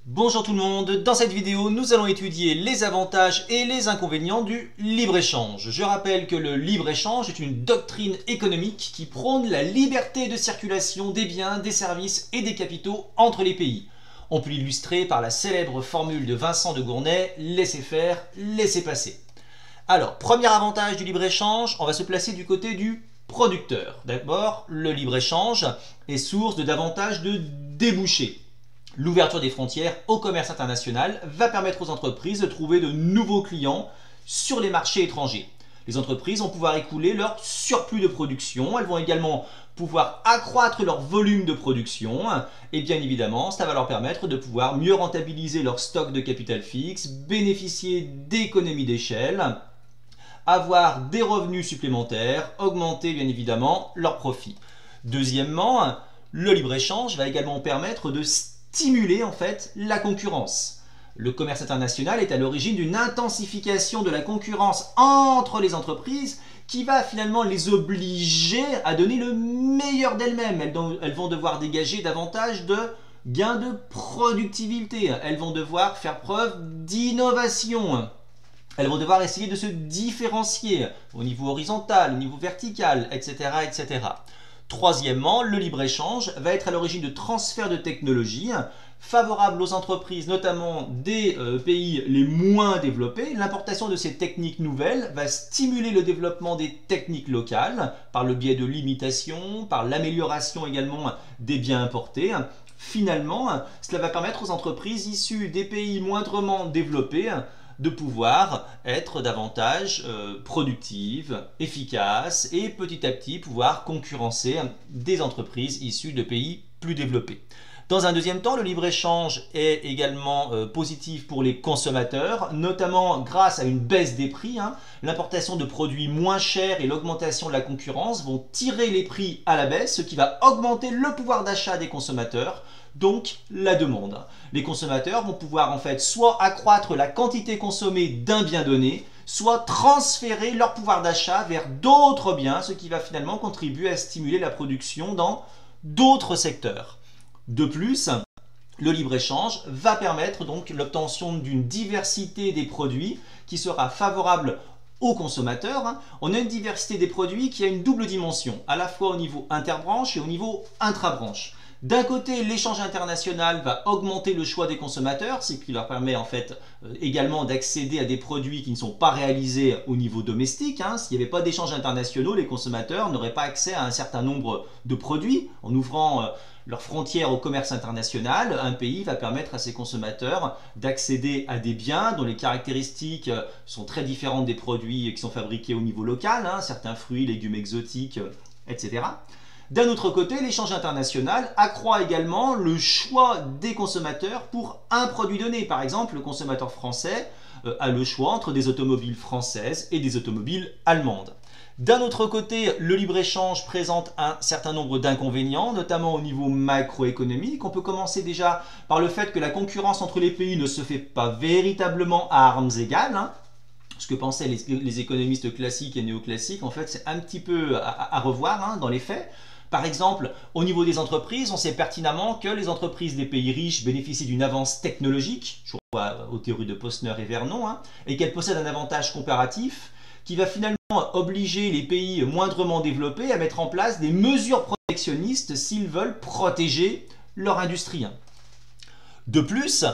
Bonjour tout le monde, dans cette vidéo nous allons étudier les avantages et les inconvénients du libre-échange. Je rappelle que le libre-échange est une doctrine économique qui prône la liberté de circulation des biens, des services et des capitaux entre les pays. On peut l'illustrer par la célèbre formule de Vincent de Gournay, laissez faire, laissez passer. Alors, premier avantage du libre-échange, on va se placer du côté du producteur. D'abord, le libre-échange est source de davantage de débouchés. L'ouverture des frontières au commerce international va permettre aux entreprises de trouver de nouveaux clients sur les marchés étrangers. Les entreprises vont pouvoir écouler leur surplus de production, elles vont également pouvoir accroître leur volume de production et bien évidemment, ça va leur permettre de pouvoir mieux rentabiliser leur stock de capital fixe, bénéficier d'économies d'échelle, avoir des revenus supplémentaires, augmenter bien évidemment leurs profits. Deuxièmement, le libre-échange va également permettre de stimuler en fait la concurrence. Le commerce international est à l'origine d'une intensification de la concurrence entre les entreprises qui va finalement les obliger à donner le meilleur d'elles-mêmes. Elles vont devoir dégager davantage de gains de productivité. Elles vont devoir faire preuve d'innovation. Elles vont devoir essayer de se différencier au niveau horizontal, au niveau vertical, etc., etc. Troisièmement, le libre-échange va être à l'origine de transferts de technologies favorables aux entreprises, notamment des pays les moins développés. L'importation de ces techniques nouvelles va stimuler le développement des techniques locales par le biais de l'imitation, par l'amélioration également des biens importés. Finalement, cela va permettre aux entreprises issues des pays moindrement développés de pouvoir être davantage productives, efficaces et petit à petit pouvoir concurrencer des entreprises issues de pays plus développés. Dans un deuxième temps, le libre-échange est également positif pour les consommateurs, notamment grâce à une baisse des prix. L'importation de produits moins chers et l'augmentation de la concurrence vont tirer les prix à la baisse, ce qui va augmenter le pouvoir d'achat des consommateurs, donc la demande. Les consommateurs vont pouvoir en fait soit accroître la quantité consommée d'un bien donné, soit transférer leur pouvoir d'achat vers d'autres biens, ce qui va finalement contribuer à stimuler la production dans d'autres secteurs. De plus, le libre-échange va permettre donc l'obtention d'une diversité des produits qui sera favorable aux consommateurs. On a une diversité des produits qui a une double dimension, à la fois au niveau interbranche et au niveau intrabranche. D'un côté, l'échange international va augmenter le choix des consommateurs, ce qui leur permet en fait également d'accéder à des produits qui ne sont pas réalisés au niveau domestique. S'il n'y avait pas d'échanges internationaux, les consommateurs n'auraient pas accès à un certain nombre de produits. En ouvrant leurs frontières au commerce international, un pays va permettre à ses consommateurs d'accéder à des biens dont les caractéristiques sont très différentes des produits qui sont fabriqués au niveau local, certains fruits, légumes exotiques, etc. D'un autre côté, l'échange international accroît également le choix des consommateurs pour un produit donné. Par exemple, le consommateur français a le choix entre des automobiles françaises et des automobiles allemandes. D'un autre côté, le libre-échange présente un certain nombre d'inconvénients, notamment au niveau macroéconomique. On peut commencer déjà par le fait que la concurrence entre les pays ne se fait pas véritablement à armes égales. Ce que pensaient les économistes classiques et néoclassiques, en fait, c'est un petit peu à revoir dans les faits. Par exemple, au niveau des entreprises, on sait pertinemment que les entreprises des pays riches bénéficient d'une avance technologique, je crois aux théories de Posner et Vernon, et qu'elles possèdent un avantage comparatif qui va finalement obliger les pays moindrement développés à mettre en place des mesures protectionnistes s'ils veulent protéger leur industrie. De plus,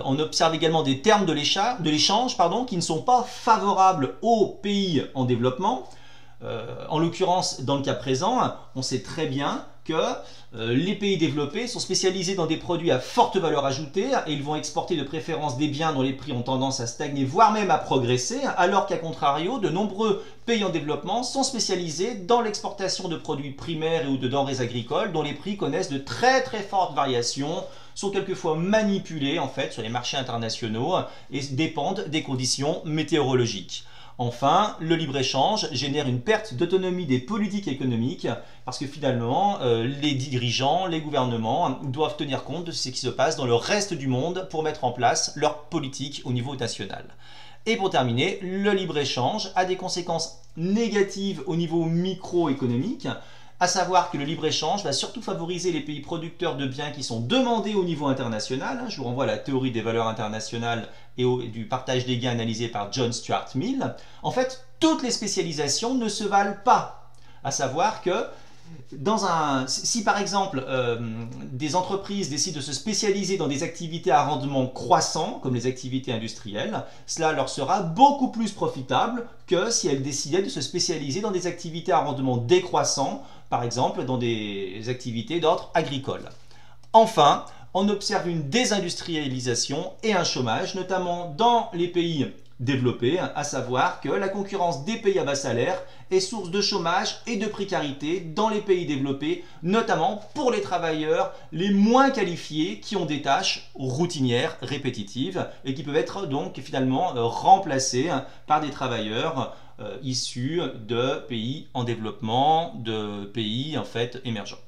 on observe également des termes de l'échange qui ne sont pas favorables aux pays en développement. En l'occurrence, dans le cas présent, on sait très bien que les pays développés sont spécialisés dans des produits à forte valeur ajoutée et ils vont exporter de préférence des biens dont les prix ont tendance à stagner, voire même à progresser, alors qu'à contrario, de nombreux pays en développement sont spécialisés dans l'exportation de produits primaires ou de denrées agricoles dont les prix connaissent de très fortes variations, sont quelquefois manipulés en fait sur les marchés internationaux et dépendent des conditions météorologiques. Enfin, le libre-échange génère une perte d'autonomie des politiques économiques parce que finalement, les dirigeants, les gouvernements doivent tenir compte de ce qui se passe dans le reste du monde pour mettre en place leur politique au niveau national. Et pour terminer, le libre-échange a des conséquences négatives au niveau microéconomique À savoir que le libre-échange va surtout favoriser les pays producteurs de biens qui sont demandés au niveau international. Je vous renvoie à la théorie des valeurs internationales et du partage des gains analysé par John Stuart Mill. En fait, toutes les spécialisations ne se valent pas. À savoir que si par exemple des entreprises décident de se spécialiser dans des activités à rendement croissant, comme les activités industrielles, cela leur sera beaucoup plus profitable que si elles décidaient de se spécialiser dans des activités à rendement décroissant, par exemple dans des activités d'ordre agricole. Enfin, on observe une désindustrialisation et un chômage, notamment dans les pays développés, à savoir que la concurrence des pays à bas salaire est source de chômage et de précarité dans les pays développés, notamment pour les travailleurs les moins qualifiés qui ont des tâches routinières, répétitives et qui peuvent être donc finalement remplacés par des travailleurs issus de pays en développement, de pays en fait émergents.